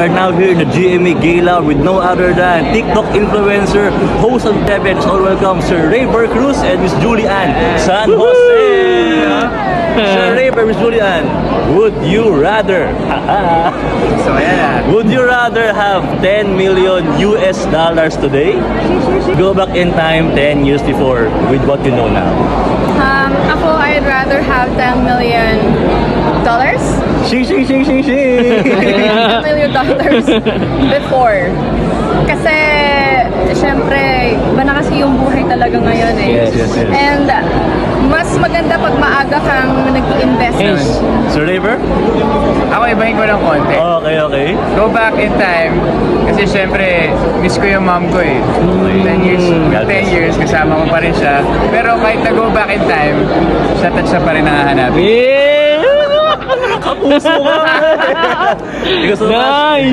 We are now here in the GMA Gala with no other than TikTok influencer, host of the event. So welcome Sir Ray Cruz and Miss Julian San Jose. Sir Ray, Miss Julian, would you rather? So yeah. Would you rather have 10 million US dollars today? Go back in time 10 years before with what you know now. Ako, I'd rather have $10 million. Shing, shing, shing, shing, shing. $10 million before. Kasi, syempre, iba na kasi yung buhay talaga ngayon eh. Yes, yes, yes. And mas maganda pag maaga kang nag-invest. Sir Raver? Ako ibahin ko ng konti. Okay, okay. Go back in time. Kasi syempre, miss ko yung mom ko eh. 10 years, 10 years, kasama ko pa rin siya. Pero kahit na go back in time, siya at siya pa rin nakahanapin. Yeah! Kapuso ka! Because of that,